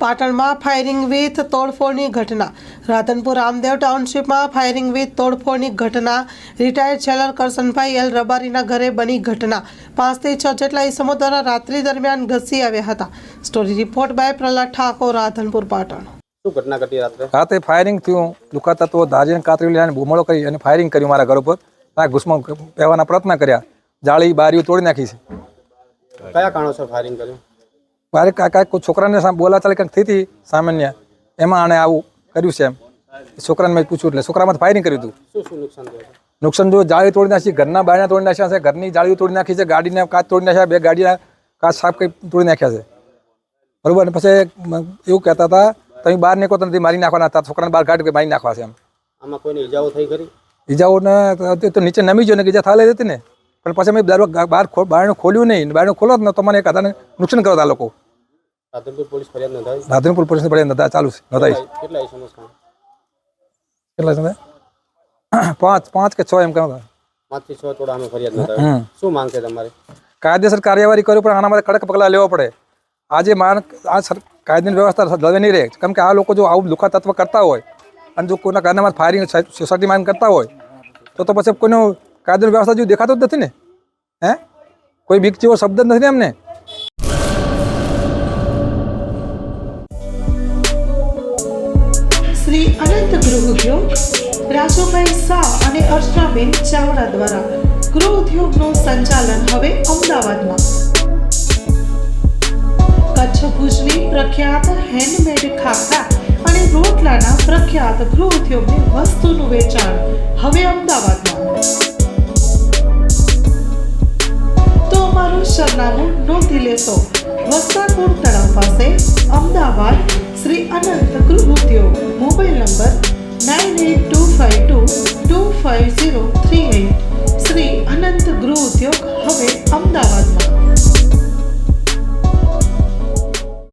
પાટણમાં firing with તોડફોડની ઘટના. Radhanpur Ramdev ટાઉનશીપમાં firing with તોડફોડની ઘટના. રિટાયર્ડ જેલર કરશનભાઈ એલ રબારીના ઘરે બની ઘટના. 5 થી 6 જેટલા ઈસમો દ્વારા રાત્રિ દરમિયાન ઘસી આવ્યા હતા. Story report by Prahlad Thakor, Radhanpur, Patan. શું ઘટના ઘટી રાતે ફાયરિંગ થયું. લુકા તત્વો ધારીને કાતરી લઈને બૂમળો કરી અને ફાયરિંગ કર્યું મારા ઘર ઉપર. ઘૂસમાં પહેવાના પ્રયત્ન કર્યા. જાળી બારીઓ તોડી નાખી છે. કયા કારણોસર ફાયરિંગ કર્યું? મારે કાંઈ કોઈ છોકરાને બોલાચાલી કંઈક થઈ હતી સામાન્ય, એમાં આણે આવું કર્યું છે. એમ છોકરાને મેં પૂછ્યું એટલે છોકરામાં ફાયરિંગ કર્યું હતું. શું નુકસાન થયું? નુકસાન જો જાળી તોડી નાખી, ઘરના બારણા તોડી નાખ્યા છે, ઘરની જાળીઓ તોડી નાખી છે, ગાડીના કાચ તોડી નાખ્યા, 2 ગાડીના કાચ સાફ કરી તોડી નાખ્યા છે. બરોબર. અને પછી એવું કહેતા હતા તમે બહાર નીકળો તો નથી મારી નાખવાના હતા, છોકરાને બહાર કાઢી મારી નાખવા છે. એમ આમાં કોઈને ઈજાઓ થઈ ખરી? ઈજાઓને તો નીચે નમી ગયો ને ઈજા થાલે હતી ને, પણ પછી મેં બારણું ખોલ્યું નહીં. બારણું ખોલો જ ને તો મને એક હાથાને નુકસાન કરતા લોકો. રાધનપુર પોલીસ ફરિયાદ નોંધાવી? રાધનપુર પોલીસની ફરિયાદ ચાલુ છે, નોંધાઈ. કેટલા ઈસમો છે? કેટલા છે? 5 કે 6 એમ કહો. 5 થી 6 તોડા અમે ફરિયાદ નોંધાવી. શું માંગ છે તમારે? કાયદેસર કાર્યવાહી કરવી પડે, આના માટે કડક પગલાં લેવા પડે. આજે આ કાયદાની વ્યવસ્થા લડે નહીં રહે, કેમ કે આ લોકો જો આવું લુખા તત્વ કરતા હોય અને જો કોઈના ઘરનામાં ફાયરિંગ સોસાયટીમાં કરતા હોય તો પછી કોઈનું કાયદાની વ્યવસ્થા જેવું દેખાતું જ નથી ને. કોઈ બીક જેવો શબ્દ જ નથી ને એમને. શ્રી અનંત ગૃહ ઉદ્યોગ રાજુભાઈ શાહ અને અર્ચનાબેન ચાવડા દ્વારા ગૃહ ઉદ્યોગનું સંચાલન હવે અમદાવાદમાં. કચ્છ ભુજની પ્રખ્યાત હેન્ડમેડ ખાખરા અને રોટલાના પ્રખ્યાત ગૃહ ઉદ્યોગની વસ્તુનું વેચાણ હવે અમદાવાદમાં. તો અમારું સરનામું નોંધી લેશો. વસ્તારપુર તળાવ પાસે, અમદાવાદ. શ્રી અનંત ગૃહ ઉદ્યોગ. Mobile number 9825225038. શ્રી અનંત ગૃહ ઉદ્યોગ હવે અમદાવાદમાં.